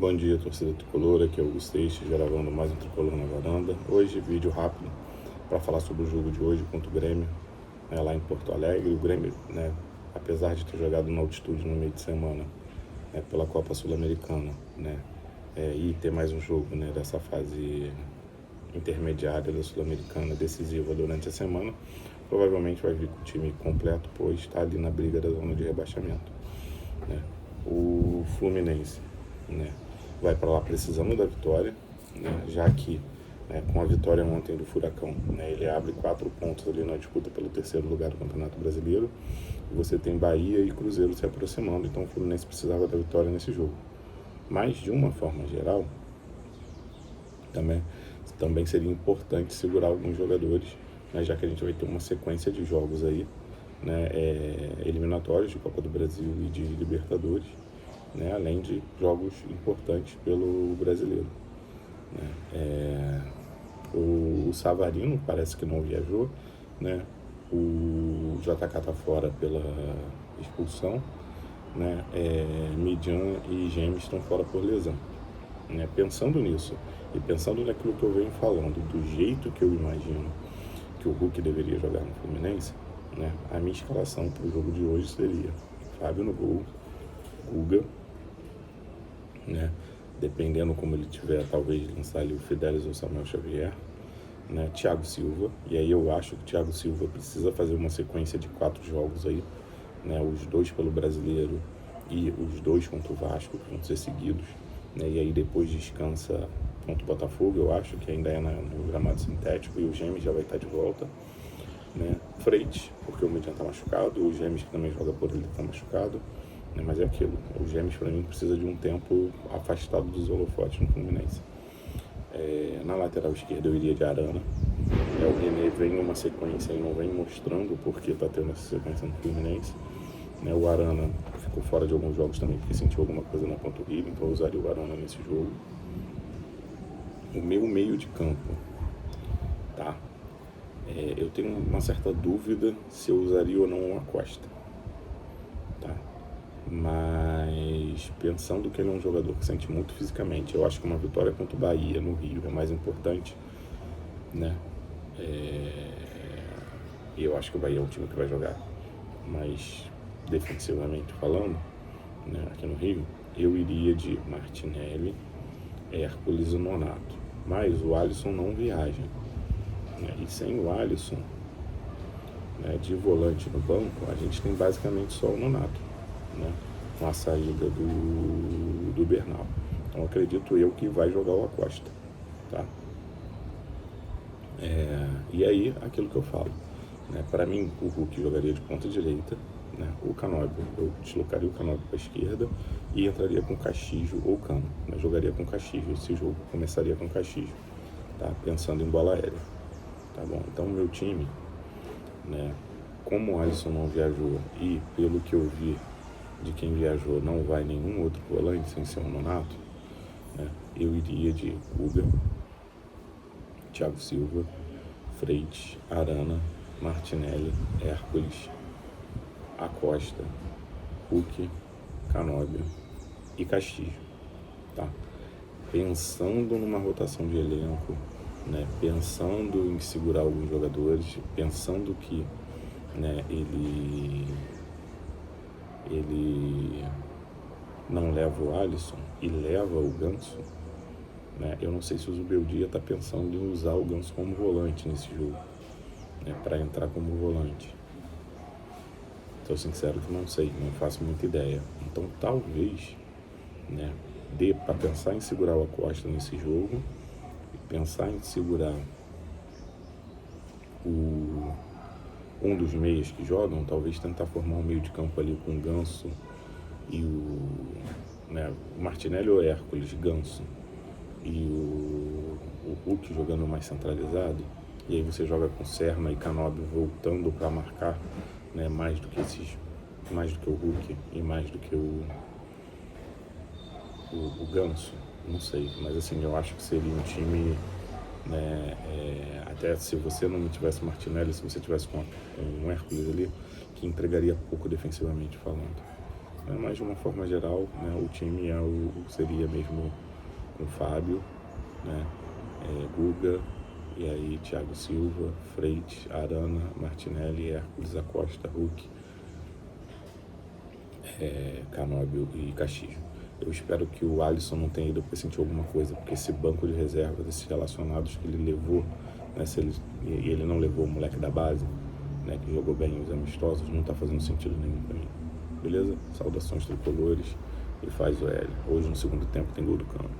Bom dia, torcida tricolor, aqui é o Augusto Seixas, gravando mais um Tricolor na Varanda. Hoje, vídeo rápido para falar sobre o jogo de hoje contra o Grêmio, lá em Porto Alegre. O Grêmio, apesar de ter jogado na altitude no meio de semana, pela Copa Sul-Americana, e ter mais um jogo, dessa fase intermediária da Sul-Americana decisiva durante a semana, provavelmente vai vir com o time completo, pois está ali na briga da zona de rebaixamento. O Fluminense, vai para lá precisando da vitória, já que com a vitória ontem do Furacão, ele abre 4 pontos ali na disputa pelo terceiro lugar do Campeonato Brasileiro. E você tem Bahia e Cruzeiro se aproximando, então o Fluminense precisava da vitória nesse jogo. Mas, de uma forma geral, também seria importante segurar alguns jogadores, já que a gente vai ter uma sequência de jogos aí, eliminatórios de Copa do Brasil e de Libertadores, além de jogos importantes pelo brasileiro. O Savarino parece que não viajou, o JK está fora pela expulsão, Midian e Gêmeos estão fora por lesão. Pensando nisso e pensando naquilo que eu venho falando, do jeito que eu imagino que o Hulk deveria jogar no Fluminense, a minha escalação para o jogo de hoje seria Fábio no gol, Guga, dependendo como ele tiver, talvez lançar ali o Fidelis ou o Samuel Xavier, Thiago Silva, e aí eu acho que o Thiago Silva precisa fazer uma sequência de 4 jogos aí, os 2 pelo Brasileiro e os 2 contra o Vasco, que vão ser seguidos, e aí depois descansa contra o Botafogo, eu acho que ainda é no gramado sintético, e o Gêmeos já vai estar de volta, Freitas, porque o Median está machucado, o Gêmeos que também joga por ele está machucado, mas é aquilo, o Gêmeos para mim precisa de um tempo afastado dos holofotes no Fluminense. Na lateral esquerda eu iria de Arana, o René vem numa sequência e não vem mostrando porque está tendo essa sequência no Fluminense. O Arana ficou fora de alguns jogos também porque sentiu alguma coisa na panturrilha, então eu usaria o Arana nesse jogo. O meu meio de campo, eu tenho uma certa dúvida se eu usaria ou não o Acosta, mas pensando que ele é um jogador que sente muito fisicamente, eu acho que uma vitória contra o Bahia no Rio é mais importante, e eu acho que o Bahia é um time que vai jogar mais defensivamente falando, aqui no Rio, eu iria de Martinelli, Hércules e Nonato, mas o Alisson não viaja, e sem o Alisson, de volante no banco, a gente tem basicamente só o Nonato, com a saída do Bernal. Então acredito eu que vai jogar o Acosta, e aí aquilo que eu falo, para mim o Hulk jogaria de ponta direita, o Canóbio, eu deslocaria o Canóbio para a esquerda e entraria com Castillo ou Cano, jogaria com Castillo, esse jogo começaria com Castillo, pensando em bola aérea, bom? Então meu time, como o Alisson não viajou e pelo que eu vi de quem viajou não vai nenhum outro volante sem ser um Nonato, eu iria de Guga, Thiago Silva, Freitas, Arana, Martinelli, Hércules, Acosta, Hulk, Canóbio e Castillo, pensando numa rotação de elenco, pensando em segurar alguns jogadores, pensando que ele não leva o Alisson e leva o Ganso, eu não sei se o Zubeldia está pensando em usar o Ganso como volante nesse jogo, para entrar como volante. Estou sincero que não sei, não faço muita ideia. Então talvez dê para pensar em segurar o Acosta nesse jogo, pensar em segurar um dos meias que jogam, talvez tentar formar um meio de campo ali com o Ganso e o Martinelli ou Hércules, Ganso e o Hulk jogando mais centralizado, e aí você joga com Serna e Canóbio voltando para marcar, mais do que o Hulk e mais do que o Ganso, não sei, mas assim, eu acho que seria um time, até se você não tivesse Martinelli, se você tivesse com um Hércules ali, que entregaria pouco defensivamente falando. né? Mas de uma forma geral, né, o time seria mesmo com Fábio, né, Guga, e aí Thiago Silva, Freitas, Arana, Martinelli, Hércules, Acosta, Hulk, Canóbio e Castillo. Eu espero que o Alisson não tenha ido porque sentiu alguma coisa, porque esse banco de reserva, desses relacionados que ele levou, né, e ele não levou o moleque da base, né, que jogou bem os amistosos, não está fazendo sentido nenhum para mim. Beleza? Saudações tricolores e faz o L. Hoje no segundo tempo tem gol do Cano.